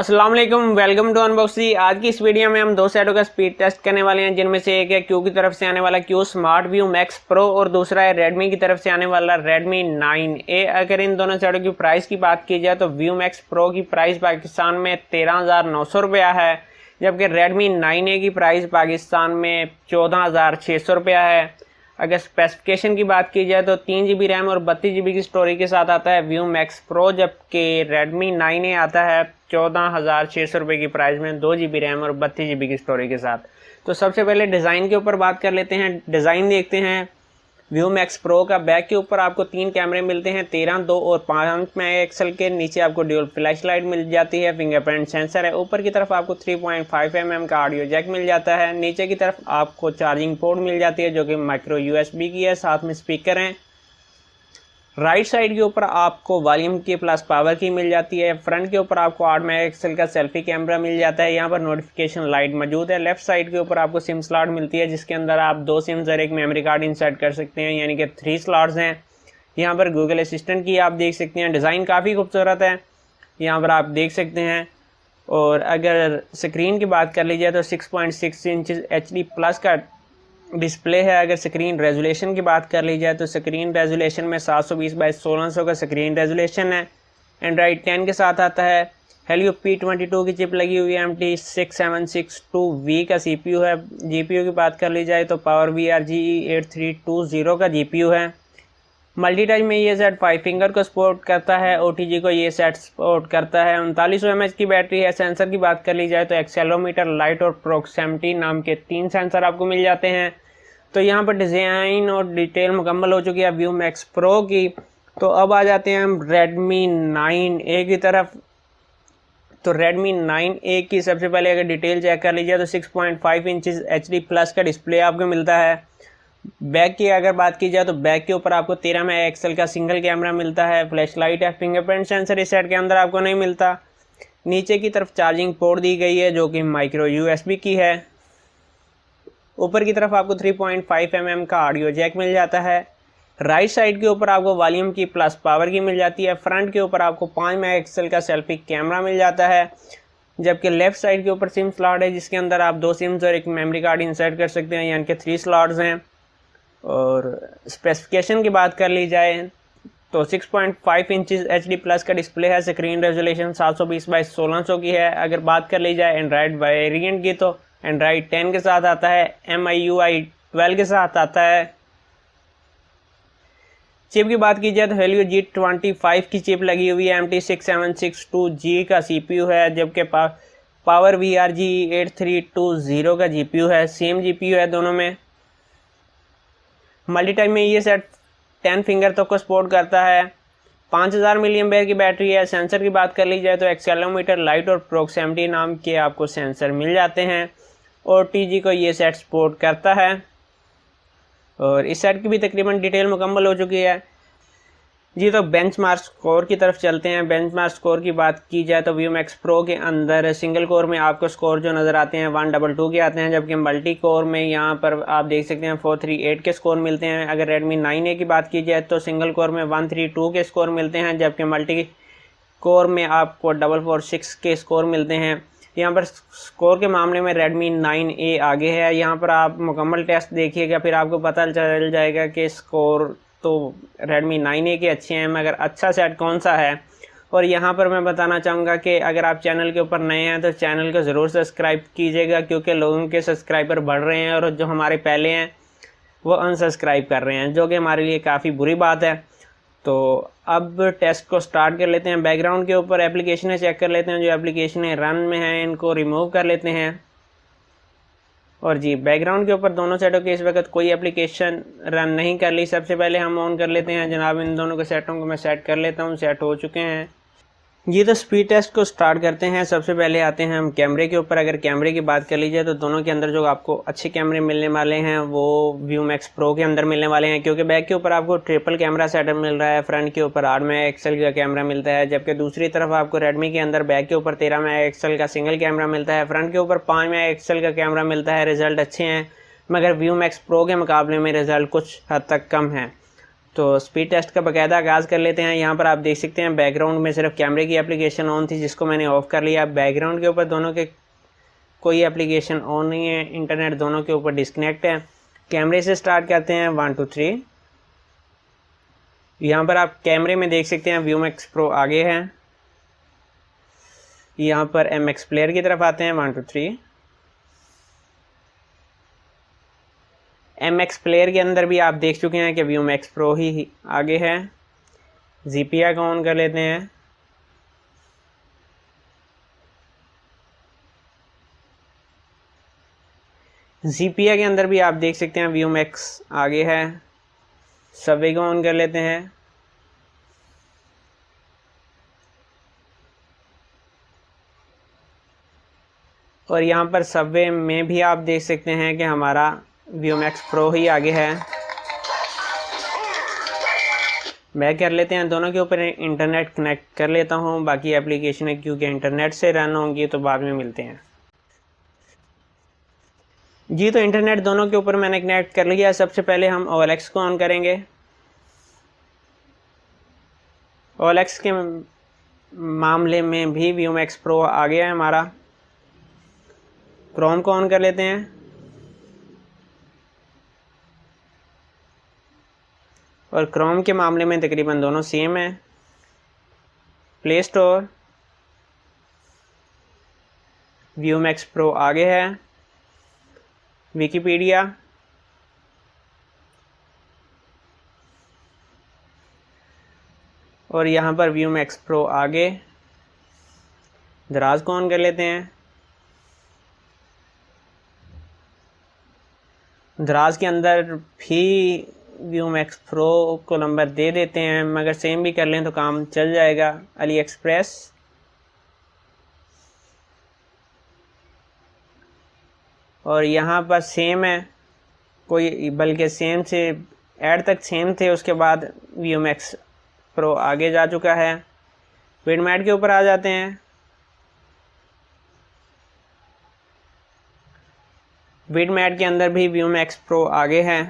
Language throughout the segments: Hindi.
अस्सलाम वालेकुम, वेलकम टू अनबॉक्सिंग। आज की इस वीडियो में हम दो सेटों का स्पीड टेस्ट करने वाले हैं, जिनमें से एक है क्यू की तरफ से आने वाला Q smart view max pro और दूसरा है रेडमी की तरफ से आने वाला रेडमी 9A। अगर इन दोनों सेटों की प्राइस की बात की जाए तो व्यू मैक्स प्रो की प्राइस पाकिस्तान में 13,900 रुपया है, जबकि रेडमी 9A की प्राइस पाकिस्तान में 14,600 रुपया है। अगर स्पेसिफिकेशन की बात की जाए तो 3 GB रैम और 32 GB की स्टोरेज के साथ आता है व्यू मैक्स प्रो, जबकि रेडमी 9A आता है 14,600 रुपये की प्राइस में 2 GB रैम और 32 GB की स्टोरेज के साथ। तो सबसे पहले डिज़ाइन के ऊपर बात कर लेते हैं। डिज़ाइन देखते हैं व्यू मैक्स प्रो का। बैक के ऊपर आपको 3 कैमरे मिलते हैं, 13, 2 और 5 मेगापिक्सल के। नीचे आपको ड्यूल फ्लैश लाइट मिल जाती है, फिंगरप्रिंट सेंसर है। ऊपर की तरफ आपको 3.5 mm का ऑडियो जैक मिल जाता है। नीचे की तरफ आपको चार्जिंग पोर्ट मिल जाती है जो कि माइक्रो USB की है, साथ में स्पीकर हैं। राइट साइड के ऊपर आपको वॉल्यूम की प्लस पावर की मिल जाती है। फ्रंट के ऊपर आपको 8 मेगापिक्सल का सेल्फी कैमरा मिल जाता है। यहाँ पर नोटिफिकेशन लाइट मौजूद है। लेफ्ट साइड के ऊपर आपको सिम स्लॉट मिलती है, जिसके अंदर आप 2 सिम्स और एक मेमोरी कार्ड इंसर्ट कर सकते हैं, यानी कि 3 स्लॉट्स हैं। यहाँ पर गूगल असिस्टेंट की आप देख सकते हैं। डिज़ाइन काफ़ी खूबसूरत है, यहाँ पर आप देख सकते हैं। और अगर स्क्रीन की बात कर ली जाए तो 6.6 इंच HD प्लस का डिस्प्ले है। अगर स्क्रीन रेजोल्यूशन की बात कर ली जाए तो स्क्रीन रेजोल्यूशन में 720x1600 का स्क्रीन रेजोल्यूशन है। एंड्रॉइड 10 के साथ आता है। हेलियो P22 की चिप लगी हुई है। MT6762V का CPU है। GPU की बात कर ली जाए तो PowerVR GE8320 का GPU है। मल्टीटच में ये सेट 5 फिंगर को सपोर्ट करता है। OTG को ये सेट सपोर्ट करता है। 3900 mAh की बैटरी है। सेंसर की बात कर ली जाए तो एक्सेलेरोमीटर, लाइट और प्रोक्सिमिटी नाम के 3 सेंसर आपको मिल जाते हैं। तो यहाँ पर डिज़ाइन और डिटेल मुकम्मल हो चुकी है व्यू मैक्स प्रो की। तो अब आ जाते हैं हम रेडमी 9A की तरफ। तो रेडमी 9A की सबसे पहले अगर डिटेल चेक कर लीजिए तो 6.5 इंच HD प्लस का डिस्प्ले आपको मिलता है। बैक की अगर बात की जाए तो बैक के ऊपर आपको 13 मेगापिक्सल का सिंगल कैमरा मिलता है। फ्लैश लाइट है। फिंगरप्रिंट सेंसर इस सेट के अंदर आपको नहीं मिलता। नीचे की तरफ चार्जिंग पोर्ट दी गई है जो कि माइक्रो USB की है। ऊपर की तरफ आपको 3.5 mm का ऑडियो जैक मिल जाता है। राइट साइड के ऊपर आपको वॉल्यूम की प्लस पावर की मिल जाती है। फ्रंट के ऊपर आपको 5 मेगापिक्सल का सेल्फी कैमरा मिल जाता है, जबकि लेफ्ट साइड के ऊपर सिम स्लॉट है, जिसके अंदर आप 2 सिम्स और एक मेमोरी कार्ड इंसर्ट कर सकते हैं, यानी कि 3 स्लॉट्स हैं। और स्पेसिफिकेशन की बात कर ली जाए तो 6.5 इंच HD प्लस का डिस्प्ले है। स्क्रीन रेजोल्यूशन 720x1600 की है। अगर बात कर ली जाए एंड्रॉयड वेरिएंट की तो एंड्रॉयड 10 के साथ आता है। MIUI 12 के साथ आता है। चिप की बात की जाए तो हेलियो G25 की चिप लगी हुई है। MT6762G का CPU है, जबकि PowerVR GE8320 का GPU है। सेम GPU है दोनों में। मल्टीटच में ये सेट 10 फिंगर तक को सपोर्ट करता है। 5000 mAh की बैटरी है। सेंसर की बात कर ली जाए तो एक्सेलेरोमीटर, लाइट और प्रोक्सिमिटी नाम के आपको सेंसर मिल जाते हैं। OTG को ये सेट सपोर्ट करता है। और इस सेट की भी तकरीबन डिटेल मुकम्मल हो चुकी है जी। तो बेंचमार्क स्कोर की तरफ चलते हैं। बेंचमार्क स्कोर की बात की जाए तो व्यू मैक्स प्रो के अंदर सिंगल कोर में आपको स्कोर जो नज़र आते हैं 122 के आते हैं, जबकि मल्टी कोर में यहाँ पर आप देख सकते हैं 438 के स्कोर मिलते हैं। अगर रेडमी 9A की बात की जाए तो सिंगल कोर में 132 के स्कोर मिलते हैं, जबकि मल्टी कोर में आपको 446 के स्कोर मिलते हैं। यहाँ पर स्कोर के मामले में रेडमी 9A आगे है। यहाँ पर आप मुकम्मल टेस्ट देखिएगा, फिर आपको पता चल जाएगा कि स्कोर तो रेडमी 9A के अच्छे हैं, मगर अच्छा सेट कौन सा है। और यहाँ पर मैं बताना चाहूँगा कि अगर आप चैनल के ऊपर नए हैं तो चैनल को ज़रूर सब्सक्राइब कीजिएगा, क्योंकि लोगों के सब्सक्राइबर बढ़ रहे हैं और जो हमारे पहले हैं वो अनसब्सक्राइब कर रहे हैं, जो कि हमारे लिए काफ़ी बुरी बात है। तो अब टेस्ट को स्टार्ट कर लेते हैं। बैकग्राउंड के ऊपर एप्लीकेशनें चेक कर लेते हैं। जो एप्लीकेशनें रन में हैं इनको रिमूव कर लेते हैं। और जी बैकग्राउंड के ऊपर दोनों सेटों के इस वक्त कोई एप्लीकेशन रन नहीं कर ली। सबसे पहले हम ऑन कर लेते हैं जनाब। इन दोनों के सेटों को मैं सेट कर लेता हूँ। सेट हो चुके हैं जी। तो स्पीड टेस्ट को स्टार्ट करते हैं। सबसे पहले आते हैं हम कैमरे के ऊपर। अगर कैमरे की बात कर लीजिए तो दोनों के अंदर जो आपको अच्छे कैमरे मिलने वाले हैं वो व्यू मैक्स प्रो के अंदर मिलने वाले हैं, क्योंकि बैक के ऊपर आपको ट्रिपल कैमरा सेटअप मिल रहा है। फ्रंट के ऊपर 8 मेगापिक्सल का कैमरा मिलता है, जबकि दूसरी तरफ आपको रेडमी के अंदर बैक के ऊपर 13 मेगापिक्सल का सिंगल कैमरा मिलता है। फ्रंट के ऊपर 5 मेगापिक्सल का कैमरा मिलता है। रिजल्ट अच्छे हैं, मगर व्यू मैक्स प्रो के मुकाबले में रिजल्ट कुछ हद तक कम है। तो स्पीड टेस्ट का बाकायदा आगाज़ कर लेते हैं। यहाँ पर आप देख सकते हैं बैकग्राउंड में सिर्फ कैमरे की एप्लीकेशन ऑन थी, जिसको मैंने ऑफ़ कर लिया। बैकग्राउंड के ऊपर दोनों के कोई एप्लीकेशन ऑन नहीं है, इंटरनेट दोनों के ऊपर डिस्कनेक्ट है। कैमरे से स्टार्ट करते हैं 1 2 3। यहाँ पर आप कैमरे में देख सकते हैं व्यूमैक्स प्रो आगे है। यहाँ पर MX प्लेयर की तरफ आते हैं 1 2 3। MX प्लेयर के अंदर भी आप देख चुके हैं कि व्यूमैक्स प्रो ही आगे है। ZPI को ऑन कर लेते हैं। ZPI के अंदर भी आप देख सकते हैं व्यूमैक्स आगे है। सबवे को ऑन कर लेते हैं। और यहाँ पर सबवे में भी आप देख सकते हैं कि हमारा व्यूमैक्स प्रो ही आगे है। मैं कर लेते हैं दोनों के ऊपर इंटरनेट कनेक्ट कर लेता हूँ, बाकी एप्लीकेशन है क्योंकि इंटरनेट से रन होंगी तो बाद में मिलते हैं। जी तो इंटरनेट दोनों के ऊपर मैंने कनेक्ट कर लिया। सबसे पहले हम OLX को ऑन करेंगे। OLX के मामले में भी व्यूमैक्स प्रो आ गया है हमारा। क्रोम को ऑन कर लेते हैं। और क्रोम के मामले में तकरीबन दोनों सेम है। प्ले स्टोर, व्यूमैक्स प्रो आगे है। विकिपीडिया, और यहाँ पर व्यूमैक्स प्रो आगे। दराज को ऑन कर लेते हैं। दराज के अंदर भी व्यूमैक्स प्रो को नंबर दे देते हैं, मगर सेम भी कर लें तो काम चल जाएगा। अली एक्सप्रेस, और यहाँ पर सेम है, कोई बल्कि सेम से ऐड तक सेम थे, उसके बाद व्यूमैक्स प्रो आगे जा चुका है। विडमैट के ऊपर आ जाते हैं। विडमैट के अंदर भी व्यूमैक्स प्रो आगे है।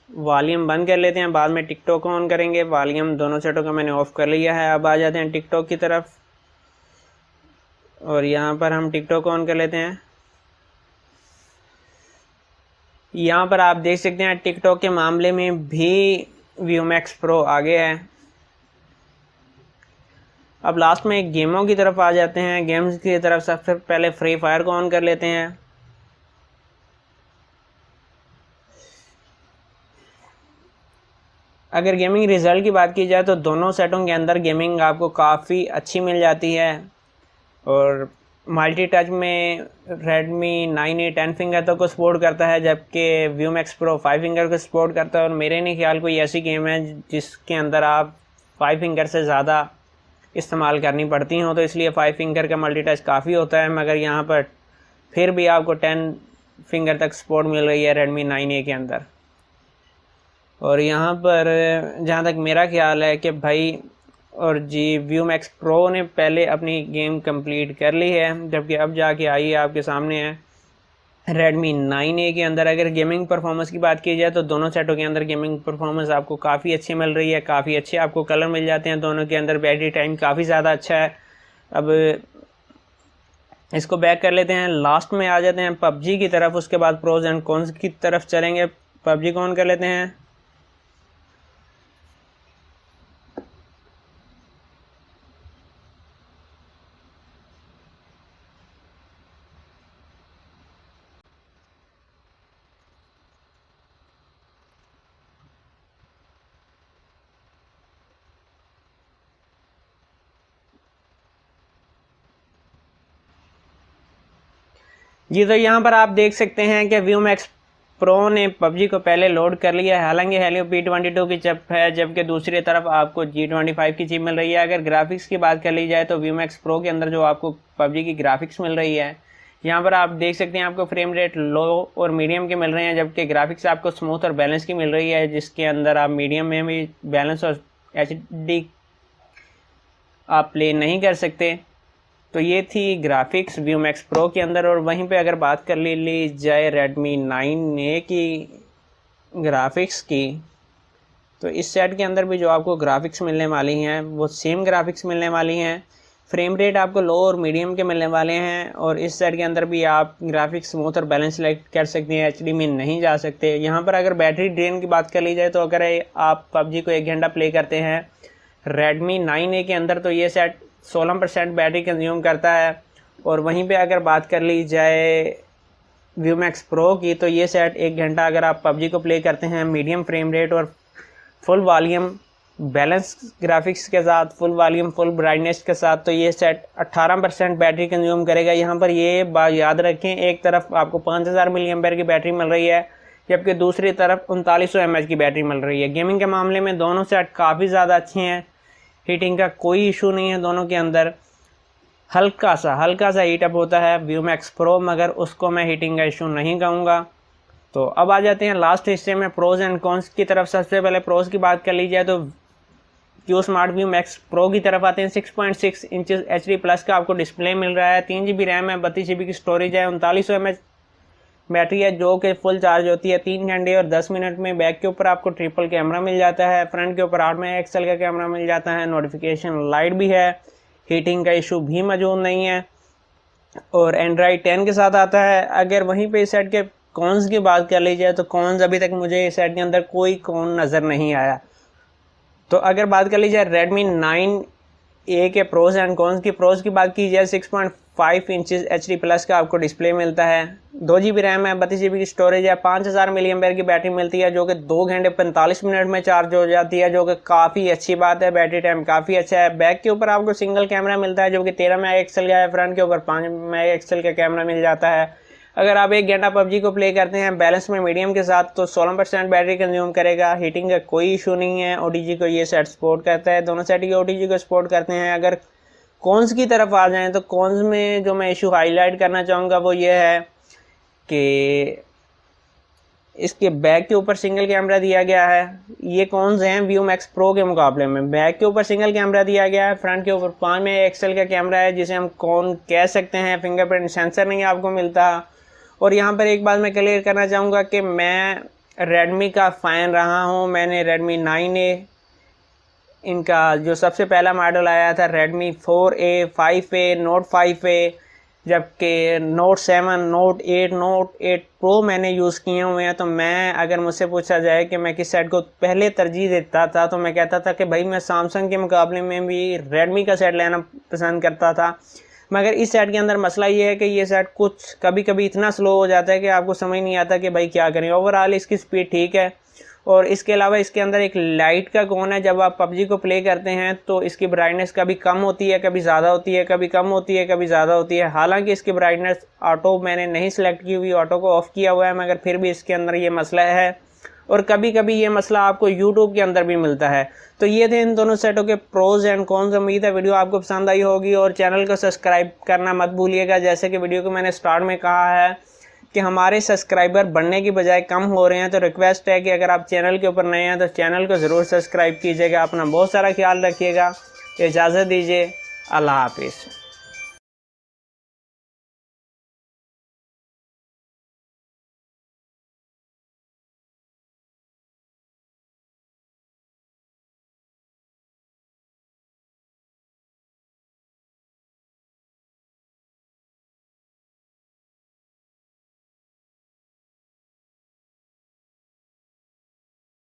वॉल्यूम बंद कर लेते हैं, बाद में टिकटॉक को ऑन करेंगे। वॉल्यूम दोनों सेटों का मैंने ऑफ कर लिया है। अब आ जाते हैं टिकटॉक की तरफ, और यहाँ पर हम टिकटॉक को ऑन कर लेते हैं। यहाँ पर आप देख सकते हैं टिकटॉक के मामले में भी व्यूमैक्स प्रो आगे है। अब लास्ट में गेमों की तरफ आ जाते हैं। गेम्स की तरफ सबसे पहले फ्री फायर को ऑन कर लेते हैं। अगर गेमिंग रिज़ल्ट की बात की जाए तो दोनों सेटों के अंदर गेमिंग आपको काफ़ी अच्छी मिल जाती है। और मल्टी टच में Redmi 9A 10 फिंगर तक को सपोर्ट करता है, जबकि व्यूमैक्स प्रो 5 फिंगर को सपोर्ट करता है। और मेरे नहीं ख्याल कोई ऐसी गेम है जिसके अंदर आप 5 फिंगर से ज़्यादा इस्तेमाल करनी पड़ती हो, तो इसलिए 5 फिंगर का मल्टी टच काफ़ी होता है। मगर यहाँ पर फिर भी आपको 10 फिंगर तक सपोर्ट मिल रही है Redmi 9A के अंदर। और यहाँ पर जहाँ तक मेरा ख्याल है कि भाई और जी व्यूमैक्स प्रो ने पहले अपनी गेम कंप्लीट कर ली है, जबकि अब जाके आई है आपके सामने है Redmi 9A के अंदर। अगर गेमिंग परफॉर्मेंस की बात की जाए तो दोनों सेटों के अंदर गेमिंग परफॉर्मेंस आपको काफ़ी अच्छी मिल रही है। काफ़ी अच्छे आपको कलर मिल जाते हैं दोनों के अंदर। बैटरी टाइम काफ़ी ज़्यादा अच्छा है। अब इसको बैक कर लेते हैं। लास्ट में आ जाते हैं PUBG की तरफ, उसके बाद प्रोज एंड कॉन्स की तरफ चलेंगे। PUBG को ऑन कर लेते हैं। जी तो यहाँ पर आप देख सकते हैं कि व्यूमैक्स प्रो ने PUBG को पहले लोड कर लिया है। हालांकि हेलियो P22 की चिप है, जबकि दूसरी तरफ आपको G25 की चिप मिल रही है। अगर ग्राफिक्स की बात कर ली जाए तो व्यूमैक्स प्रो के अंदर जो आपको PUBG की ग्राफिक्स मिल रही है, यहाँ पर आप देख सकते हैं आपको फ्रेम रेट लो और मीडियम के मिल रहे हैं, जबकि ग्राफिक्स आपको स्मूथ और बैलेंस की मिल रही है, जिसके अंदर आप मीडियम में भी बैलेंस और HD आप प्ले नहीं कर सकते। तो ये थी ग्राफिक्स व्यूमैक्स प्रो के अंदर। और वहीं पे अगर बात कर ली जाए Redmi 9A की, ग्राफिक्स की, तो इस सेट के अंदर भी जो आपको ग्राफिक्स मिलने वाली हैं वो सेम ग्राफिक्स मिलने वाली हैं। फ्रेम रेट आपको लो और मीडियम के मिलने वाले हैं, और इस सेट के अंदर भी आप ग्राफिक्स स्मूथ और बैलेंस सेलेक्ट कर सकते हैं। एचडी में नहीं जा सकते। यहाँ पर अगर बैटरी ड्रेन की बात कर ली जाए, तो अगर आप पबजी को 1 घंटा प्ले करते हैं Redmi 9A के अंदर, तो ये सेट 16% बैटरी कंज्यूम करता है। और वहीं पे अगर बात कर ली जाए Vmax Pro की, तो ये सेट 1 घंटा अगर आप पबजी को प्ले करते हैं मीडियम फ्रेम रेट और फुल वॉल्यूम बैलेंस ग्राफिक्स के साथ, फुल वॉल्यूम फुल ब्राइटनेस के साथ, तो ये सेट 18% बैटरी कंज्यूम करेगा। यहाँ पर ये बात याद रखें, एक तरफ आपको 5000 mAh की बैटरी मिल रही है, जबकि दूसरी तरफ 3900 mAh की बैटरी मिल रही है। गेमिंग के मामले में दोनों सेट काफ़ी ज़्यादा अच्छे हैं। हीटिंग का कोई इशू नहीं है दोनों के अंदर। हल्का सा हीटअप होता है Vmax Pro, मगर उसको मैं हीटिंग का इशू नहीं कहूँगा। तो अब आ जाते हैं लास्ट हिस्से में प्रोज एंड कॉन्स की तरफ। सबसे पहले प्रोज की बात कर ली जाए तो Q Smart View Max Pro की तरफ आते हैं। 6.6 इंचेस HD प्लस का आपको डिस्प्ले मिल रहा है। 3 GB रैम है, 32 GB की स्टोरेज है, 3900 mAh बैटरी है जो कि फुल चार्ज होती है 3 घंटे और 10 मिनट में। बैक के ऊपर आपको ट्रिपल कैमरा मिल जाता है, फ्रंट के ऊपर 8 मेगापिक्सल का कैमरा मिल जाता है, नोटिफिकेशन लाइट भी है, हीटिंग का इशू भी मौजूद नहीं है, और एंड्रॉइड 10 के साथ आता है। अगर वहीं पे इस सेट के कॉन्स की बात कर ली जाए, तो कॉन्स अभी तक मुझे इस सेट के अंदर कोई कॉन नज़र नहीं आया। तो अगर बात कर ली जाए Redmi 9A के प्रोज एंड कॉन्स की, प्रोज की बात की जाए 6.5 इंचेस HD प्लस का आपको डिस्प्ले मिलता है, 2 GB रैम है, 32 GB की स्टोरेज है, 5000 mAh की बैटरी मिलती है जो कि 2 घंटे 45 मिनट में चार्ज हो जाती है, जो कि काफ़ी अच्छी बात है। बैटरी टाइम काफ़ी अच्छा है। बैक के ऊपर आपको सिंगल कैमरा मिलता है जो कि 13 मेगापिक्सल का है, फ्रंट के ऊपर 5 मेगापिक्सल का कैमरा मिल जाता है। अगर आप 1 घंटा पबजी को प्ले करते हैं बैलेंस में मीडियम के साथ, तो 16% बैटरी कंज्यूम करेगा। हीटिंग का कोई इशू नहीं है। OTG को ये सेट सपोर्ट करता है, दोनों सेट ये OTG को सपोर्ट करते हैं। अगर कॉन्स की तरफ आ जाएं, तो कॉन्स में जो मैं इशू हाईलाइट करना चाहूँगा वो ये है कि इसके बैक के ऊपर सिंगल कैमरा दिया गया है। ये कॉन्स हैं Vmax Pro के मुकाबले में। बैक के ऊपर सिंगल कैमरा दिया गया है, फ्रंट के ऊपर 5 मेगापिक्सल का कैमरा है जिसे हम कॉन कह सकते हैं। फिंगरप्रिंट सेंसर नहीं आपको मिलता। और यहाँ पर एक बात मैं क्लियर करना चाहूँगा कि मैं Redmi का फ़ैन रहा हूँ। मैंने Redmi 9A, इनका जो सबसे पहला मॉडल आया था Redmi 4A, 5A, Note 5A, जबकि Note 7, Note 8, Note 8 Pro मैंने यूज़ किए हुए हैं। तो मैं अगर मुझसे पूछा जाए कि मैं किस सेट को पहले तरजीह देता था, तो मैं कहता था कि भाई मैं Samsung के मुकाबले में भी Redmi का सेट लेना पसंद करता था। मगर इस सेट के अंदर मसला ये है कि ये सेट कुछ कभी कभी इतना स्लो हो जाता है कि आपको समझ नहीं आता कि भाई क्या करें। ओवरऑल इसकी स्पीड ठीक है, और इसके अलावा इसके अंदर एक लाइट का कोन है। जब आप पबजी को प्ले करते हैं तो इसकी ब्राइटनेस कभी कम होती है, कभी ज़्यादा होती है, कभी कम होती है, कभी ज़्यादा होती है। हालांकि इसकी ब्राइटनेस ऑटो मैंने नहीं सिलेक्ट की हुई, ऑटो को ऑफ़ किया हुआ है, मगर फिर भी इसके अंदर ये मसला है। और कभी कभी ये मसला आपको YouTube के अंदर भी मिलता है। तो ये थे इन दोनों सेटों के प्रोज एंड कॉन्स। उम्मीद है वीडियो आपको पसंद आई होगी, और चैनल को सब्सक्राइब करना मत भूलिएगा। जैसे कि वीडियो को मैंने स्टार्ट में कहा है कि हमारे सब्सक्राइबर बढ़ने की बजाय कम हो रहे हैं, तो रिक्वेस्ट है कि अगर आप चैनल के ऊपर नए हैं तो चैनल को ज़रूर सब्सक्राइब कीजिएगा। अपना बहुत सारा ख्याल रखिएगा। इजाज़त दीजिए। अल्लाह हाफिज़।